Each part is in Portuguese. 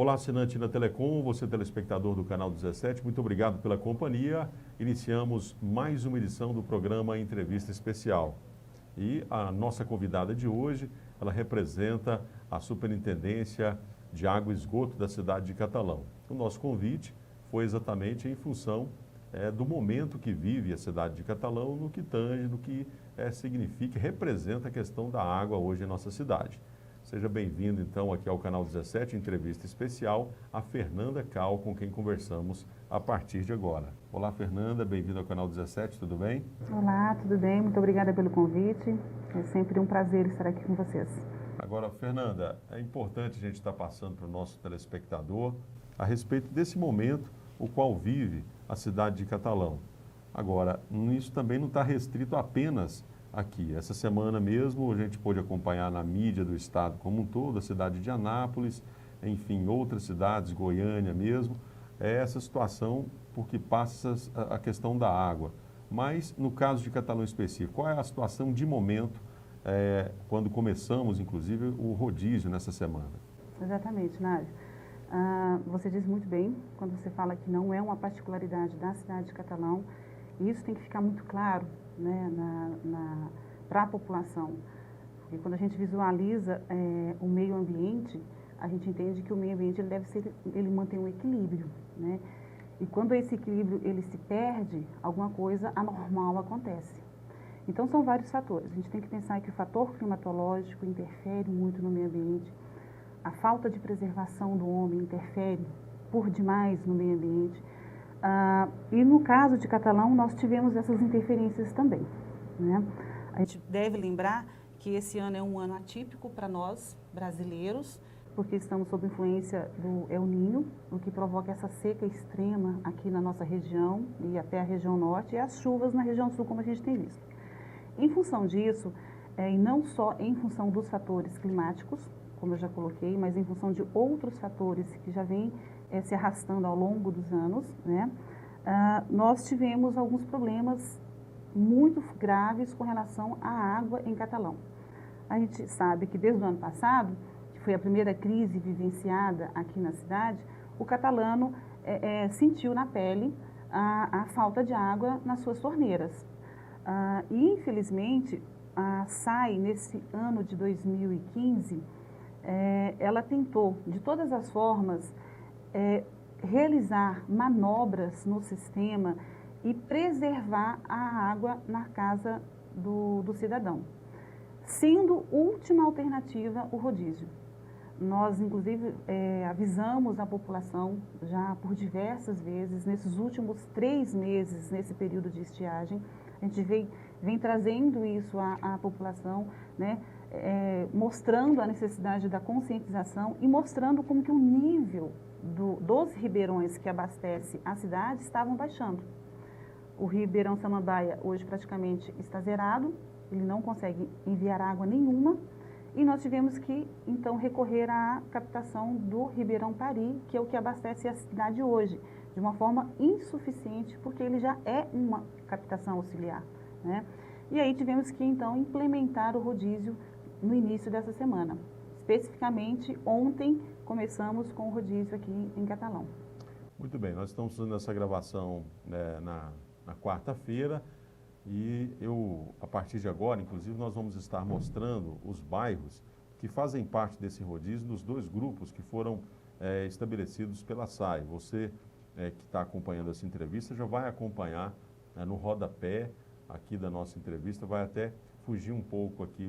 Olá, assinante da Telecom, você telespectador do canal 17, muito obrigado pela companhia. Iniciamos mais uma edição do programa Entrevista Especial. E a nossa convidada de hoje, ela representa a Superintendência de Água e Esgoto da cidade de Catalão. O nosso convite foi exatamente em função do momento que vive a cidade de Catalão, no que tange, no que significa e representa a questão da água hoje em nossa cidade. Seja bem-vindo, então, aqui ao canal 17, entrevista especial, a Fernanda Cal, com quem conversamos a partir de agora. Olá, Fernanda, bem-vinda ao canal 17, tudo bem? Olá, tudo bem? Muito obrigada pelo convite. É sempre um prazer estar aqui com vocês. Agora, Fernanda, é importante a gente estar passando para o nosso telespectador a respeito desse momento o qual vive a cidade de Catalão. Agora, isso também não está restrito apenas aqui. Essa semana mesmo a gente pôde acompanhar na mídia do estado como um todo, a cidade de Anápolis, enfim, outras cidades, Goiânia mesmo, essa situação porque passa a questão da água. Mas no caso de Catalão específico, qual é a situação de momento quando começamos, inclusive, o rodízio nessa semana? Exatamente, Nádia. Você diz muito bem quando você fala que não é uma particularidade da cidade de Catalão. E isso tem que ficar muito claro, né, para a população. Porque quando a gente visualiza o meio ambiente, a gente entende que o meio ambiente ele mantém um equilíbrio, né? E quando esse equilíbrio ele se perde, alguma coisa anormal acontece. Então são vários fatores. A gente tem que pensar que o fator climatológico interfere muito no meio ambiente. A falta de preservação do homem interfere por demais no meio ambiente. E no caso de Catalão, nós tivemos essas interferências também, né? A gente deve lembrar que esse ano é um ano atípico para nós, brasileiros, porque estamos sob influência do El Niño, o que provoca essa seca extrema aqui na nossa região e até a região norte, e as chuvas na região sul, como a gente tem visto. Em função disso, e não só em função dos fatores climáticos, como eu já coloquei, mas em função de outros fatores que já vêm se arrastando ao longo dos anos, né? Nós tivemos alguns problemas muito graves com relação à água em Catalão. A gente sabe que desde o ano passado, que foi a primeira crise vivenciada aqui na cidade, o catalano sentiu na pele a falta de água nas suas torneiras. E infelizmente, a SAI, nesse ano de 2015, ela tentou, de todas as formas, realizar manobras no sistema e preservar a água na casa do cidadão, sendo última alternativa o rodízio. Nós, inclusive, avisamos a população já por diversas vezes, nesses últimos 3 meses, nesse período de estiagem, a gente vem trazendo isso à população, né? Mostrando a necessidade da conscientização e mostrando como que o nível dos ribeirões que abastece a cidade estavam baixando. O Ribeirão Samambaia hoje praticamente está zerado, ele não consegue enviar água nenhuma, e nós tivemos que, então, recorrer à captação do Ribeirão Pari, que é o que abastece a cidade hoje, de uma forma insuficiente, porque ele já é uma captação auxiliar, né? E aí tivemos que, então, implementar o rodízio no início dessa semana. Especificamente, ontem começamos com o rodízio aqui em Catalão. Muito bem, nós estamos fazendo essa gravação na quarta-feira e a partir de agora, inclusive, nós vamos estar mostrando os bairros que fazem parte desse rodízio dos 2 grupos que foram estabelecidos pela SAI. Você que está acompanhando essa entrevista já vai acompanhar no rodapé aqui da nossa entrevista, vai até fugir um pouco aqui,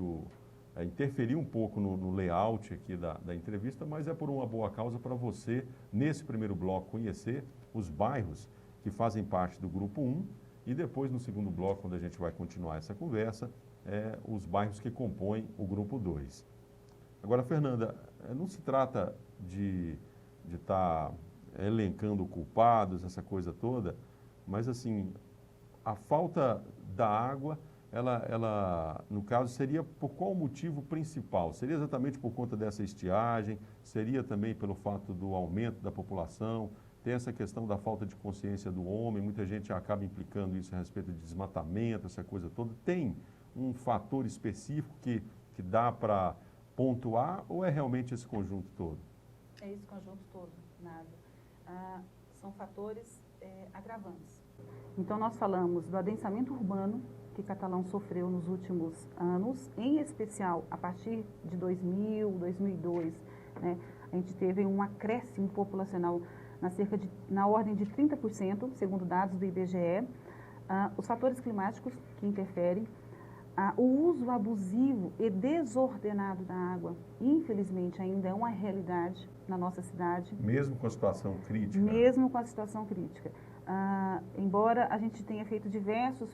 interferir um pouco no layout aqui da entrevista, mas é por uma boa causa para você, nesse primeiro bloco, conhecer os bairros que fazem parte do grupo 1 e depois, no segundo bloco, quando a gente vai continuar essa conversa, os bairros que compõem o grupo 2. Agora, Fernanda, não se trata de estar elencando culpados, essa coisa toda, mas assim, a falta da água, ela, no caso, seria por qual motivo principal? Seria exatamente por conta dessa estiagem? Seria também pelo fato do aumento da população? Tem essa questão da falta de consciência do homem, muita gente acaba implicando isso a respeito de desmatamento, essa coisa toda. Tem um fator específico que dá para pontuar ou é realmente esse conjunto todo? É esse conjunto todo, Nádia. São fatores agravantes. Então, nós falamos do adensamento urbano que Catalão sofreu nos últimos anos, em especial a partir de 2000, 2002, né? A gente teve um acréscimo populacional na ordem de 30%, segundo dados do IBGE. Os fatores climáticos que interferem, o uso abusivo e desordenado da água, infelizmente, ainda é uma realidade na nossa cidade. Mesmo com a situação crítica? Mesmo com a situação crítica. Embora a gente tenha feito diversos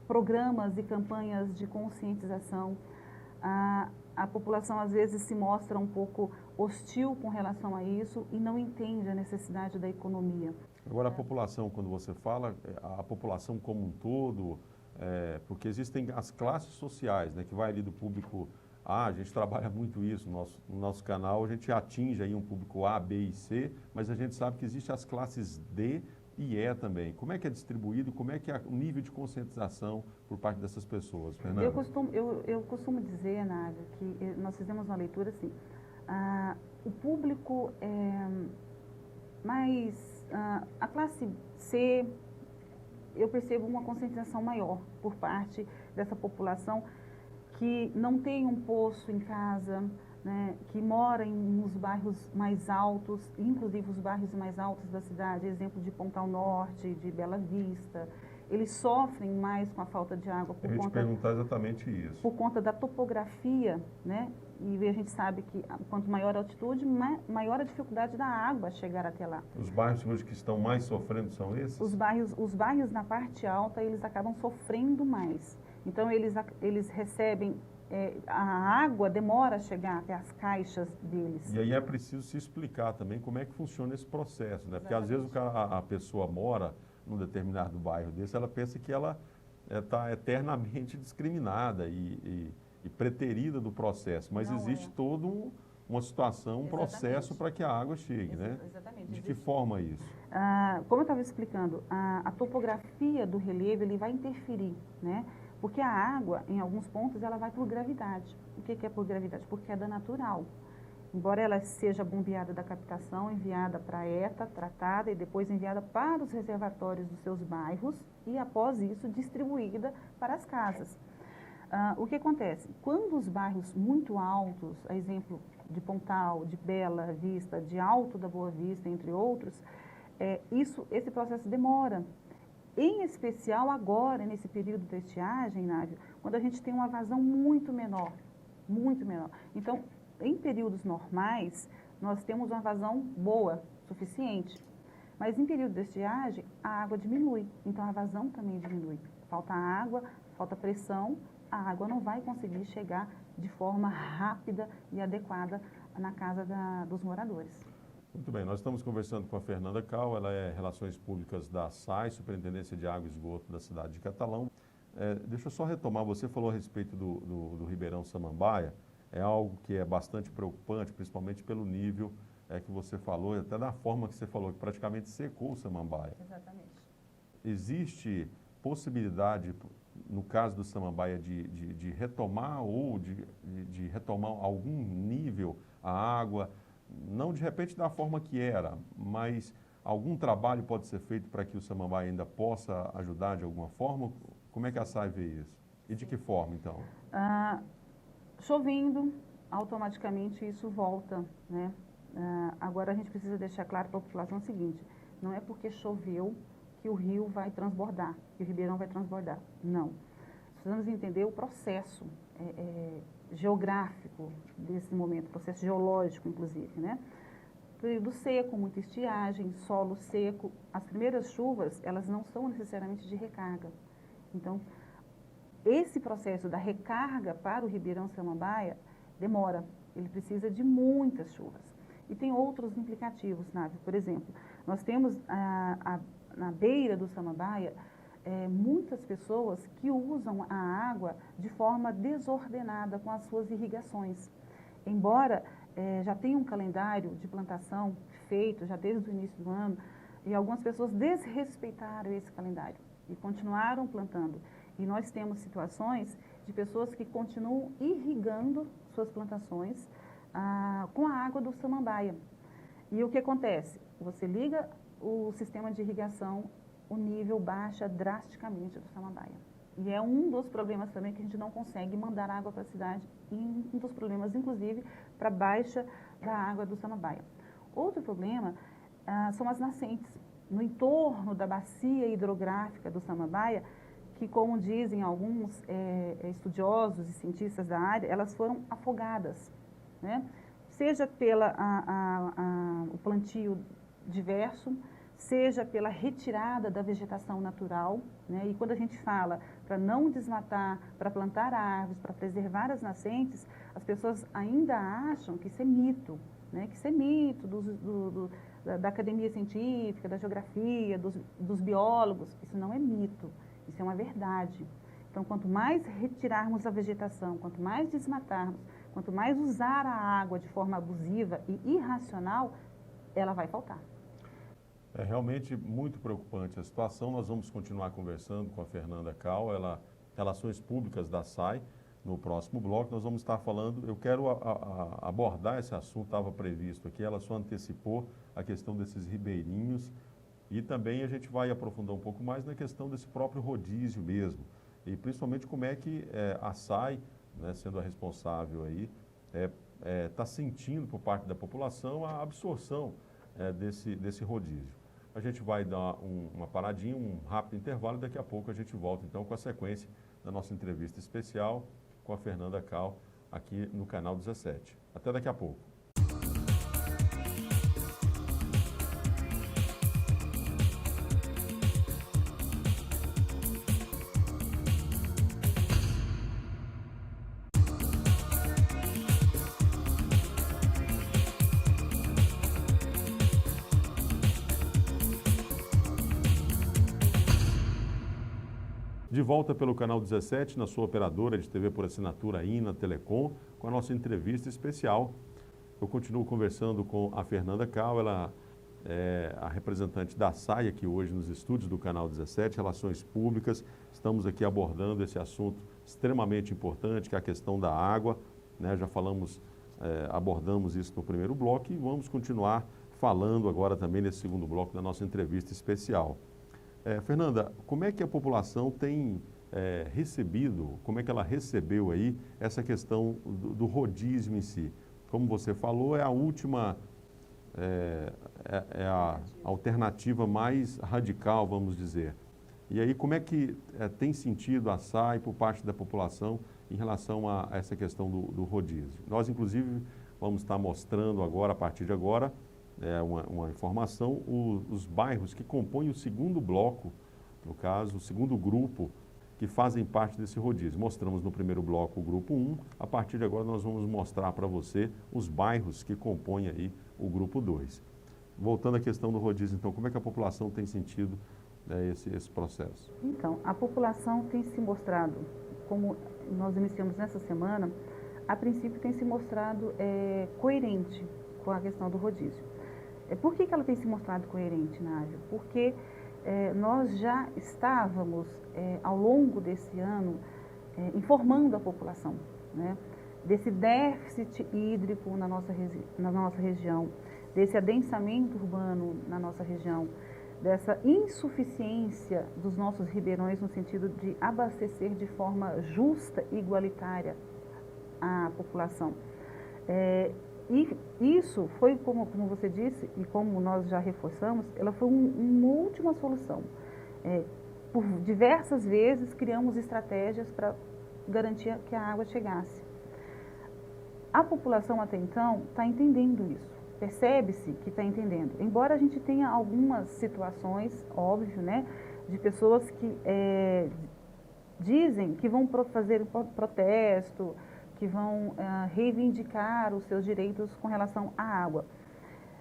programas e campanhas de conscientização, a população às vezes se mostra um pouco hostil com relação a isso e não entende a necessidade da economia. Agora, a população, quando você fala, a população como um todo, porque existem as classes sociais, né, que vai ali do público A, a gente trabalha muito isso no nosso canal, a gente atinge aí um público A, B e C, mas a gente sabe que existem as classes D e E também. Como é que é distribuído, como é que é o nível de conscientização por parte dessas pessoas, Fernanda? Eu costumo dizer, Nádia, que nós fizemos uma leitura assim, o público a classe C, eu percebo uma conscientização maior por parte dessa população que não tem um poço em casa, né, que mora nos bairros mais altos, inclusive os bairros mais altos da cidade, exemplo de Pontal Norte, de Bela Vista, eles sofrem mais com a falta de água Eu ia te perguntar exatamente isso. Por conta da topografia, né? E a gente sabe que quanto maior a altitude, maior a dificuldade da água chegar até lá. Os bairros hoje que estão mais sofrendo são esses? Os bairros na parte alta, eles acabam sofrendo mais. Então, eles recebem, a água demora a chegar até as caixas deles. E aí é preciso se explicar também como é que funciona esse processo, né? Porque às vezes a pessoa mora num determinado bairro desse, ela pensa que ela está eternamente discriminada e preterida do processo, mas não existe toda uma situação, um processo para que a água chegue, né? Exatamente. De que forma isso? Como eu estava explicando, a topografia do relevo ele vai interferir, né? Porque a água, em alguns pontos, ela vai por gravidade. O que é por gravidade? Por queda natural. Embora ela seja bombeada da captação, enviada para a ETA, tratada e depois enviada para os reservatórios dos seus bairros e, após isso, distribuída para as casas. O que acontece? Quando os bairros muito altos, a exemplo de Pontal, de Bela Vista, de Alto da Boa Vista, entre outros, esse processo demora. Em especial agora, nesse período da estiagem, Nádia, quando a gente tem uma vazão muito menor, muito menor. Então, em períodos normais, nós temos uma vazão boa, suficiente. Mas em período de estiagem, a água diminui, então a vazão também diminui. Falta água, falta pressão, a água não vai conseguir chegar de forma rápida e adequada na casa dos moradores. Muito bem, nós estamos conversando com a Fernanda Cal, ela é Relações Públicas da SAI, Superintendência de Água e Esgoto da cidade de Catalão. Deixa eu só retomar, você falou a respeito do Ribeirão Samambaia, é algo que é bastante preocupante, principalmente pelo nível que você falou, e até da forma que você falou, que praticamente secou o Samambaia. Exatamente. Existe possibilidade, no caso do Samambaia, de retomar ou de retomar algum nível a água, não de repente da forma que era, mas algum trabalho pode ser feito para que o Samambaia ainda possa ajudar de alguma forma? Como é que a SAI vê isso? E de que forma, então? Chovendo, automaticamente isso volta, né? Agora a gente precisa deixar claro para a população o seguinte, não é porque choveu que o rio vai transbordar, que o Ribeirão vai transbordar, não. Precisamos entender o processo geográfico desse momento, processo geológico, inclusive, né? Período seco, muita estiagem, solo seco. As primeiras chuvas, elas não são necessariamente de recarga. Então, esse processo da recarga para o Ribeirão Samambaia demora. Ele precisa de muitas chuvas. E tem outros implicativos, Nádia. Por exemplo, nós temos na beira do Samambaia muitas pessoas que usam a água de forma desordenada com as suas irrigações. Embora já tenha um calendário de plantação feito já desde o início do ano, e algumas pessoas desrespeitaram esse calendário e continuaram plantando. E nós temos situações de pessoas que continuam irrigando suas plantações com a água do Samambaia. E o que acontece? Você liga o sistema de irrigação, o nível baixa drasticamente do Samambaia. E é um dos problemas também que a gente não consegue mandar água para a cidade, e um dos problemas, inclusive, para a baixa da água do Samambaia. Outro problema são as nascentes. No entorno da bacia hidrográfica do Samambaia, que, como dizem alguns estudiosos e cientistas da área, elas foram afogadas, né? Seja pelo o plantio diverso, seja pela retirada da vegetação natural, né? E quando a gente fala para não desmatar, para plantar árvores, para preservar as nascentes, as pessoas ainda acham que isso é mito, né? Que isso é mito da academia científica, da geografia, dos biólogos. Isso não é mito, isso é uma verdade. Então, quanto mais retirarmos a vegetação, quanto mais desmatarmos, quanto mais usar a água de forma abusiva e irracional, ela vai faltar. É realmente muito preocupante a situação. Nós vamos continuar conversando com a Fernanda Cal, ela Relações Públicas da SAI. No próximo bloco nós vamos estar falando, eu quero abordar esse assunto, estava previsto aqui, ela só antecipou a questão desses ribeirinhos e também a gente vai aprofundar um pouco mais na questão desse próprio rodízio mesmo. E principalmente como é que a SAI, né, sendo a responsável aí, está sentindo por parte da população a absorção desse rodízio. A gente vai dar uma paradinha, um rápido intervalo e daqui a pouco a gente volta então com a sequência da nossa entrevista especial com a Fernanda Cal aqui no Canal 17. Até daqui a pouco. De volta pelo Canal 17, na sua operadora de TV por assinatura INA Telecom, com a nossa entrevista especial. Eu continuo conversando com a Fernanda Cal, ela é a representante da SAI aqui hoje nos estúdios do Canal 17, Relações Públicas. Estamos aqui abordando esse assunto extremamente importante, que é a questão da água, né? Já falamos, abordamos isso no primeiro bloco e vamos continuar falando agora também nesse segundo bloco da nossa entrevista especial. Fernanda, como é que a população tem recebido, como é que ela recebeu aí essa questão do rodízio em si? Como você falou, é a última, a alternativa mais radical, vamos dizer. E aí, como é que tem sentido a SAI por parte da população em relação a essa questão do rodízio? Nós, inclusive, vamos estar mostrando agora, a partir de agora, uma informação, os bairros que compõem o segundo bloco, no caso, o segundo grupo, que fazem parte desse rodízio. Mostramos no primeiro bloco o grupo 1, a partir de agora nós vamos mostrar para você os bairros que compõem aí o grupo 2. Voltando à questão do rodízio, então, como é que a população tem sentido esse processo? Então, a população tem se mostrado, como nós iniciamos nessa semana, a princípio tem se mostrado coerente com a questão do rodízio. Por que ela tem se mostrado coerente, Nádia? Porque nós já estávamos, ao longo desse ano, informando a população, né, desse déficit hídrico na nossa região, desse adensamento urbano na nossa região, dessa insuficiência dos nossos ribeirões no sentido de abastecer de forma justa e igualitária a população. E isso foi, como você disse, e como nós já reforçamos, ela foi uma última solução. Por diversas vezes criamos estratégias para garantir que a água chegasse. A população até então está entendendo isso, percebe-se que está entendendo. Embora a gente tenha algumas situações, óbvio, né, de pessoas que dizem que vão fazer protesto, que vão reivindicar os seus direitos com relação à água.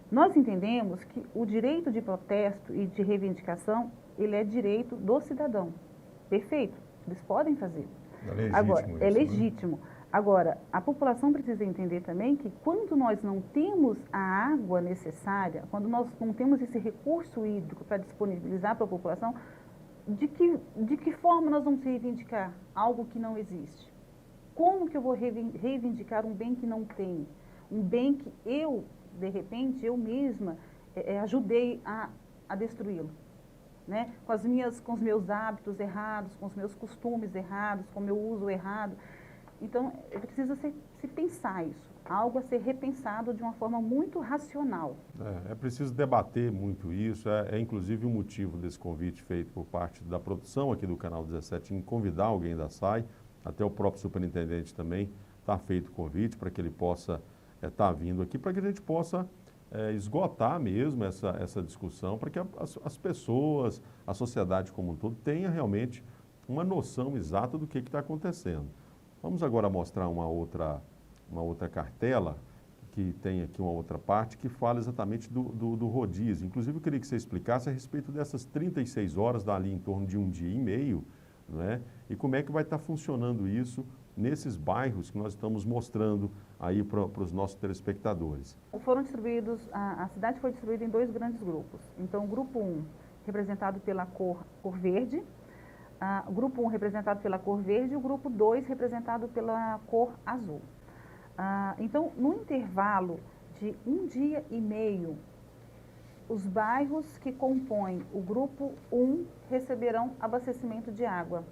Nós entendemos que o direito de protesto e de reivindicação, ele é direito do cidadão. Perfeito, eles podem fazer. É legítimo. Agora, isso, é legítimo. Né? Agora, a população precisa entender também que quando nós não temos a água necessária, quando nós não temos esse recurso hídrico para disponibilizar para a população, de que forma nós vamos reivindicar algo que não existe? Como que eu vou reivindicar um bem que não tem? um bem que eu, de repente, eu mesma ajudei a destruí-lo, né? Com os meus hábitos errados, com os meus costumes errados, com o meu uso errado. Então, precisa se pensar isso, algo a ser repensado de uma forma muito racional. É preciso debater muito isso, é inclusive o motivo desse convite feito por parte da produção aqui do Canal 17 em convidar alguém da SAI, até o próprio superintendente também está feito o convite para que ele possa estar vindo aqui, para que a gente possa esgotar mesmo essa discussão, para que as pessoas, a sociedade como um todo, tenha realmente uma noção exata do que está acontecendo. Vamos agora mostrar uma outra cartela, que tem aqui uma outra parte, que fala exatamente do rodízio. Inclusive, eu queria que você explicasse a respeito dessas 36 horas, dali em torno de 1 dia e meio, não é? E como é que vai estar funcionando isso nesses bairros que nós estamos mostrando aí para os nossos telespectadores. Foram distribuídos, a cidade foi distribuída em 2 grandes grupos. Então, o grupo 1, representado pela cor verde, o grupo 1 representado pela cor verde e o grupo 2 representado pela cor azul. Então, no intervalo de 1 dia e meio, os bairros que compõem o grupo 1 receberão abastecimento de água.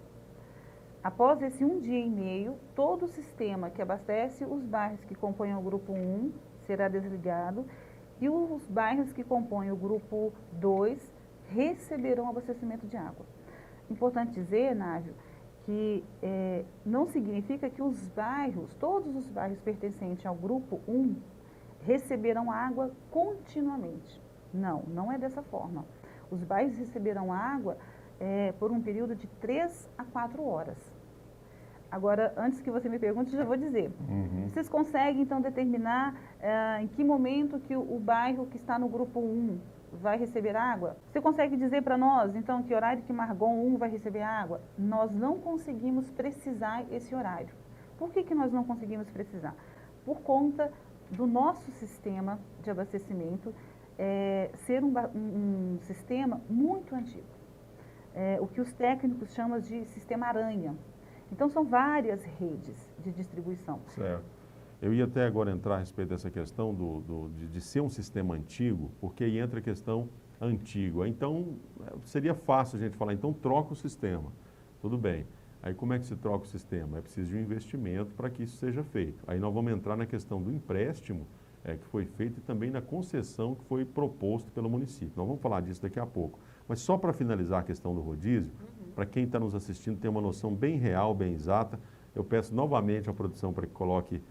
Após esse 1 dia e meio, todo o sistema que abastece os bairros que compõem o grupo 1 será desligado e os bairros que compõem o grupo 2 receberão abastecimento de água. Importante dizer, Návio, que não significa que os bairros, todos os bairros pertencentes ao grupo 1, receberão água continuamente. Não, não é dessa forma. Os bairros receberão água por um período de 3 a 4 horas. Agora, antes que você me pergunte, eu já vou dizer. Vocês conseguem, então, determinar em que momento que o bairro que está no grupo 1 vai receber água? Você consegue dizer para nós, então, que horário que Margon 1 vai receber água? Nós não conseguimos precisar esse horário. Por que nós não conseguimos precisar? Por conta do nosso sistema de abastecimento ser um sistema muito antigo. O que os técnicos chamam de sistema aranha. Então, são várias redes de distribuição. Certo. Eu ia até agora entrar a respeito dessa questão de ser um sistema antigo, porque aí entra a questão antiga. Então, seria fácil a gente falar, então troca o sistema. Tudo bem. Aí como é que se troca o sistema? É preciso de um investimento para que isso seja feito. Aí nós vamos entrar na questão do empréstimo que foi feito e também na concessão que foi proposto pelo município. Nós vamos falar disso daqui a pouco. Mas só para finalizar a questão do rodízio, para quem está nos assistindo ter uma noção bem real, bem exata, eu peço novamente à produção para que coloque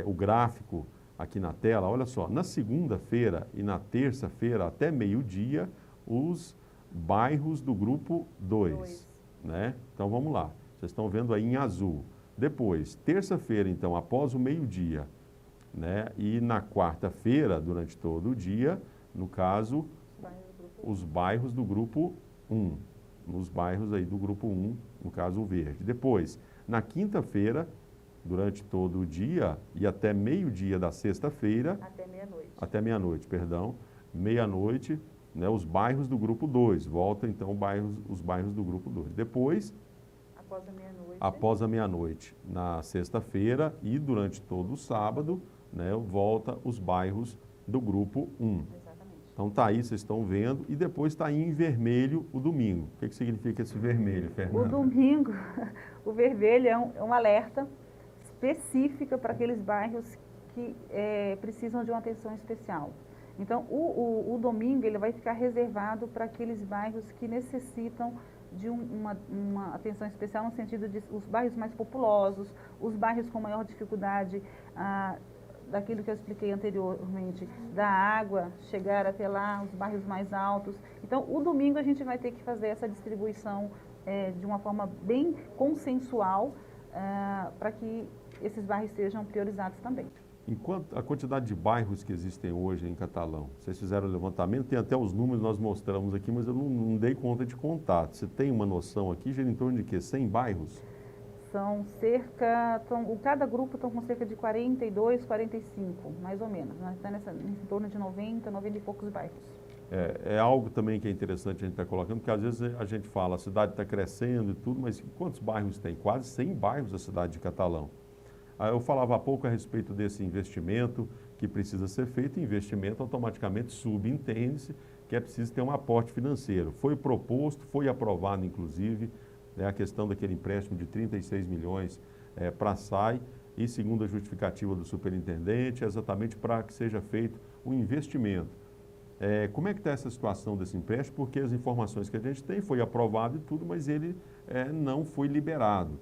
o gráfico aqui na tela. Olha só, na segunda-feira e na terça-feira, até meio-dia, os bairros do grupo 2, né? Então, vamos lá. Vocês estão vendo aí em azul. Depois, terça-feira, então, após o meio-dia, né? E na quarta-feira, durante todo o dia, no caso, os bairros do grupo 1. Nos bairros aí do grupo 1, no caso o verde. Depois, na quinta-feira, durante todo o dia e até meio-dia da sexta-feira... Até meia-noite. Até meia-noite, perdão. Meia-noite, né, os bairros do grupo 2. Volta, então, os bairros do grupo 2. Depois... Após a meia-noite. Após a meia-noite, na sexta-feira e durante todo o sábado, né, volta os bairros do grupo 1. Então está aí, vocês estão vendo, e depois está aí em vermelho o domingo. O que significa esse vermelho, Fernanda? O domingo, o vermelho é um alerta específico para aqueles bairros que precisam de uma atenção especial. Então, o domingo ele vai ficar reservado para aqueles bairros que necessitam de uma atenção especial no sentido de os bairros mais populosos, os bairros com maior dificuldade daquilo que eu expliquei anteriormente, da água chegar até lá, os bairros mais altos. Então, o domingo a gente vai ter que fazer essa distribuição de uma forma bem consensual para que esses bairros sejam priorizados também. Enquanto a quantidade de bairros que existem hoje em Catalão, vocês fizeram o levantamento, tem até os números nós mostramos aqui, mas eu não dei conta de contar. Você tem uma noção aqui, gira em torno de quê? 100 bairros? São cada grupo estão com cerca de 42, 45, mais ou menos. Né? Está em torno de 90 e poucos bairros. É algo também que é interessante a gente estar colocando, porque às vezes a gente fala, a cidade está crescendo e tudo, mas quantos bairros tem? Quase 100 bairros a cidade de Catalão. Eu falava há pouco a respeito desse investimento que precisa ser feito, investimento automaticamente subentende-se que é preciso ter um aporte financeiro. Foi proposto, foi aprovado inclusive, né, a questão daquele empréstimo de 36 milhões para a SAI, e segundo a justificativa do superintendente, é exatamente para que seja feito um investimento. Como é que está essa situação desse empréstimo? Porque as informações que a gente tem, foi aprovado e tudo, mas ele não foi liberado.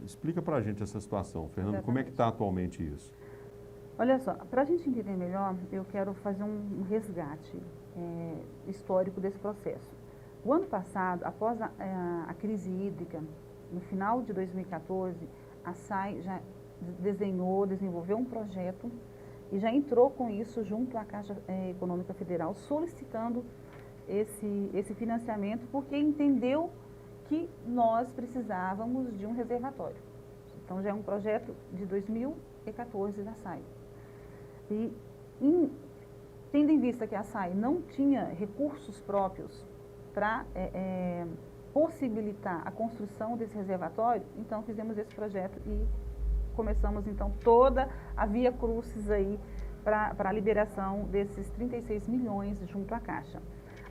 Explica para a gente essa situação, Fernando, Exatamente. como é que está atualmente isso? Olha só, para a gente entender melhor, eu quero fazer um resgate histórico desse processo. O ano passado, após a crise hídrica, no final de 2014, a SAI já desenvolveu um projeto e já entrou com isso junto à Caixa Econômica Federal, solicitando esse financiamento, porque entendeu que nós precisávamos de um reservatório. Então, já é um projeto de 2014 da SAI. E, tendo em vista que a SAI não tinha recursos próprios para possibilitar a construção desse reservatório, então fizemos esse projeto e começamos então toda a via crucis aí para a liberação desses 36 milhões junto à Caixa.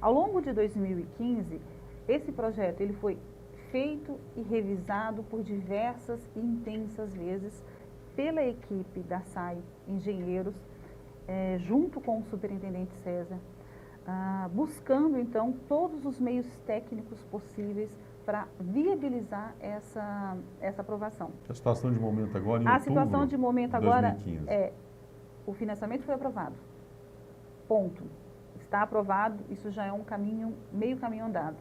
Ao longo de 2015, esse projeto ele foi feito e revisado por diversas e intensas vezes pela equipe da SAI Engenheiros, junto com o superintendente César, buscando então todos os meios técnicos possíveis para viabilizar essa aprovação. A situação de momento agora, em A outubro situação de momento agora 2015. o financiamento foi aprovado. Ponto. Está aprovado, isso já é meio caminho andado.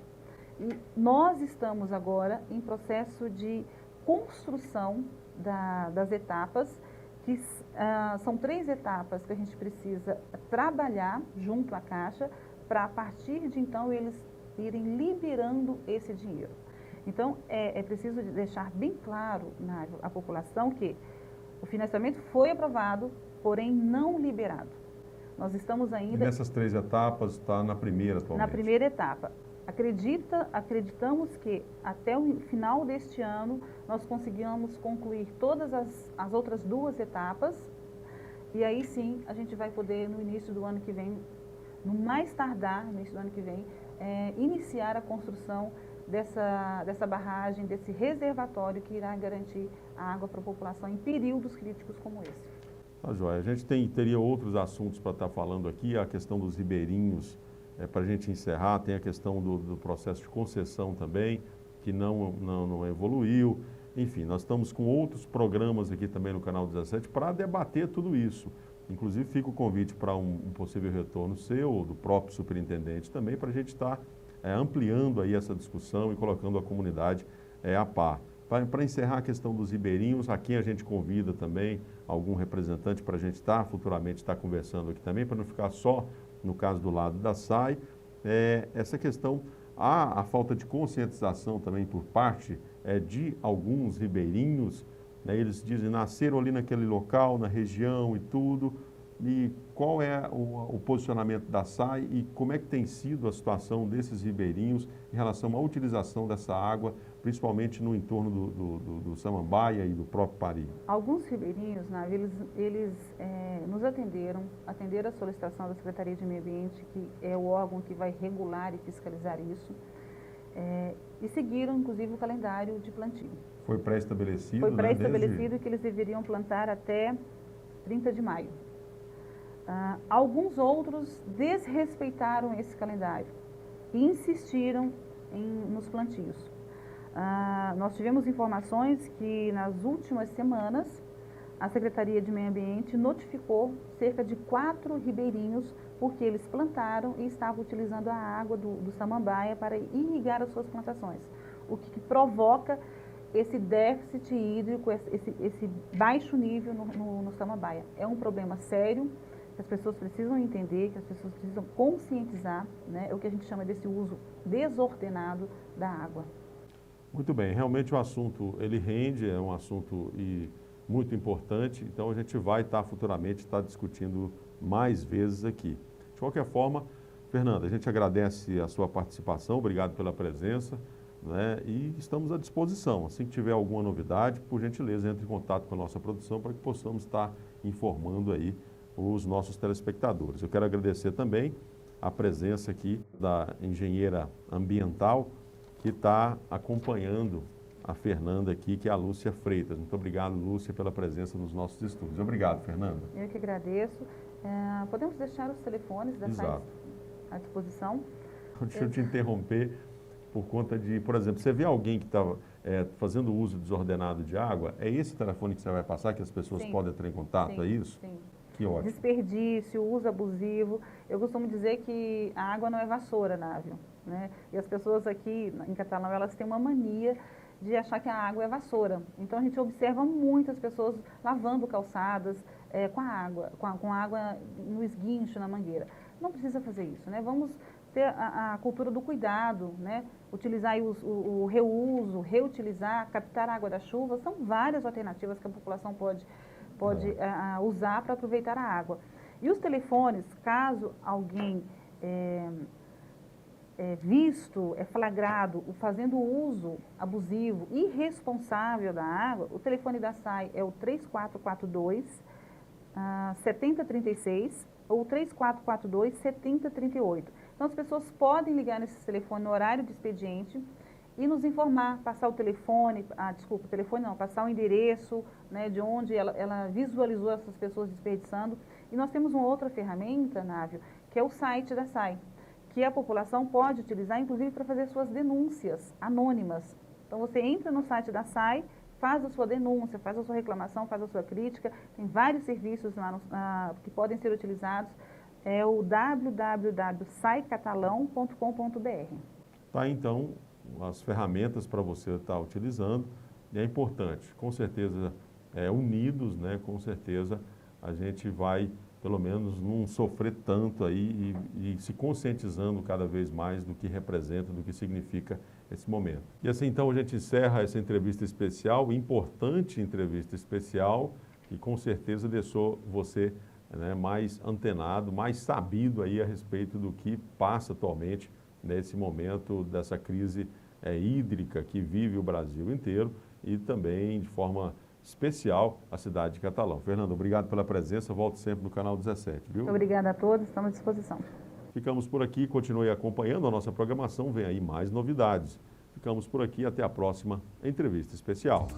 E nós estamos agora em processo de construção das etapas, que são 3 etapas que a gente precisa trabalhar junto à Caixa, para a partir de então eles irem liberando esse dinheiro. Então, é preciso deixar bem claro à população que o financiamento foi aprovado, porém não liberado. Nós estamos ainda... E nessas 3 etapas, está na primeira atualmente? Na primeira etapa. Acreditamos que até o final deste ano nós conseguimos concluir todas as outras 2 etapas, e aí sim a gente vai poder, no início do ano que vem, no mais tardar, no início do ano que vem, iniciar a construção dessa barragem, desse reservatório que irá garantir a água para a população em períodos críticos como esse. Tá, joia. A gente teria outros assuntos para estar falando aqui, a questão dos ribeirinhos, para a gente encerrar, tem a questão do processo de concessão também, que não evoluiu. Enfim, nós estamos com outros programas aqui também no Canal 17 para debater tudo isso. Inclusive, fica o convite para um possível retorno seu, do próprio superintendente também, para a gente estar ampliando aí essa discussão e colocando a comunidade a par. Para encerrar a questão dos ribeirinhos, a quem a gente convida também algum representante para a gente futuramente estar conversando aqui também, para não ficar só no caso do lado da SAI, essa questão, há a falta de conscientização também por parte de alguns ribeirinhos, né? Eles dizem, nasceram ali naquele local, na região e tudo, e qual é o posicionamento da SAI e como é que tem sido a situação desses ribeirinhos em relação à utilização dessa água, principalmente no entorno do Samambaia e do próprio Pari? Alguns ribeirinhos, eles nos atenderam a solicitação da Secretaria de Meio Ambiente, que é o órgão que vai regular e fiscalizar isso, e seguiram, inclusive, o calendário de plantio. Foi pré-estabelecido? Foi pré-estabelecido que eles deveriam plantar até 30 de maio. Alguns outros desrespeitaram esse calendário e insistiram nos plantios. Nós tivemos informações que nas últimas semanas a Secretaria de Meio Ambiente notificou cerca de 4 ribeirinhos porque eles plantaram e estavam utilizando a água do Samambaia para irrigar as suas plantações, o que provoca esse déficit hídrico, esse baixo nível no Samambaia. É um problema sério, que as pessoas precisam entender, que as pessoas precisam conscientizar, né? É o que a gente chama desse uso desordenado da água. Muito bem, realmente o assunto ele rende, é um assunto muito importante, então a gente vai futuramente discutindo mais vezes aqui. De qualquer forma, Fernanda, a gente agradece a sua participação, obrigado pela presença, né? E estamos à disposição. Assim que tiver alguma novidade, por gentileza, entre em contato com a nossa produção para que possamos estar informando aí os nossos telespectadores. Eu quero agradecer também a presença aqui da engenheira ambiental que está acompanhando a Fernanda aqui, que é a Lúcia Freitas. Muito obrigado, Lúcia, pela presença nos nossos estúdios. Obrigado, Fernanda. Eu que agradeço. Podemos deixar os telefones da SAI à disposição? Deixa eu te interromper por conta de, por exemplo, você vê alguém que está fazendo uso desordenado de água, é esse telefone que você vai passar que as pessoas podem entrar em contato, é isso? Sim. Que ótimo. Desperdício, uso abusivo. Eu costumo dizer que a água não é vassoura, Návio, né? E as pessoas aqui em Catalão, elas têm uma mania de achar que a água é vassoura. Então a gente observa muitas pessoas lavando calçadas com a água no esguincho, na mangueira. Não precisa fazer isso, né? Vamos ter a cultura do cuidado, né? Utilizar o reuso, reutilizar, captar a água da chuva. São várias alternativas que a população pode usar para aproveitar a água. E os telefones, caso alguém flagrado fazendo uso abusivo, irresponsável da água, o telefone da SAI é o 3442-7036 ou 3442-7038. Então, as pessoas podem ligar nesse telefone no horário de expediente e nos informar, passar o telefone, passar o endereço, né, de onde ela visualizou essas pessoas desperdiçando. E nós temos uma outra ferramenta, Návio, que é o site da SAI, que a população pode utilizar, inclusive, para fazer suas denúncias anônimas. Então, você entra no site da SAI, faz a sua denúncia, faz a sua reclamação, faz a sua crítica. Tem vários serviços lá que podem ser utilizados. É o www.saicatalão.com.br. Tá, então, as ferramentas para você estar utilizando. E é importante, com certeza, unidos, né? Com certeza a gente vai, pelo menos, não sofrer tanto aí e se conscientizando cada vez mais do que representa, do que significa esse momento. E assim, então, a gente encerra essa entrevista especial, importante entrevista especial, e com certeza deixou você, né, mais antenado, mais sabido aí a respeito do que passa atualmente nesse momento dessa crise hídrica que vive o Brasil inteiro e também de forma especial a cidade de Catalão. Fernando, obrigado pela presença, volte sempre no canal 17, viu? Obrigada a todos, estamos à disposição. Ficamos por aqui, continue acompanhando a nossa programação, vem aí mais novidades. Ficamos por aqui, até a próxima entrevista especial.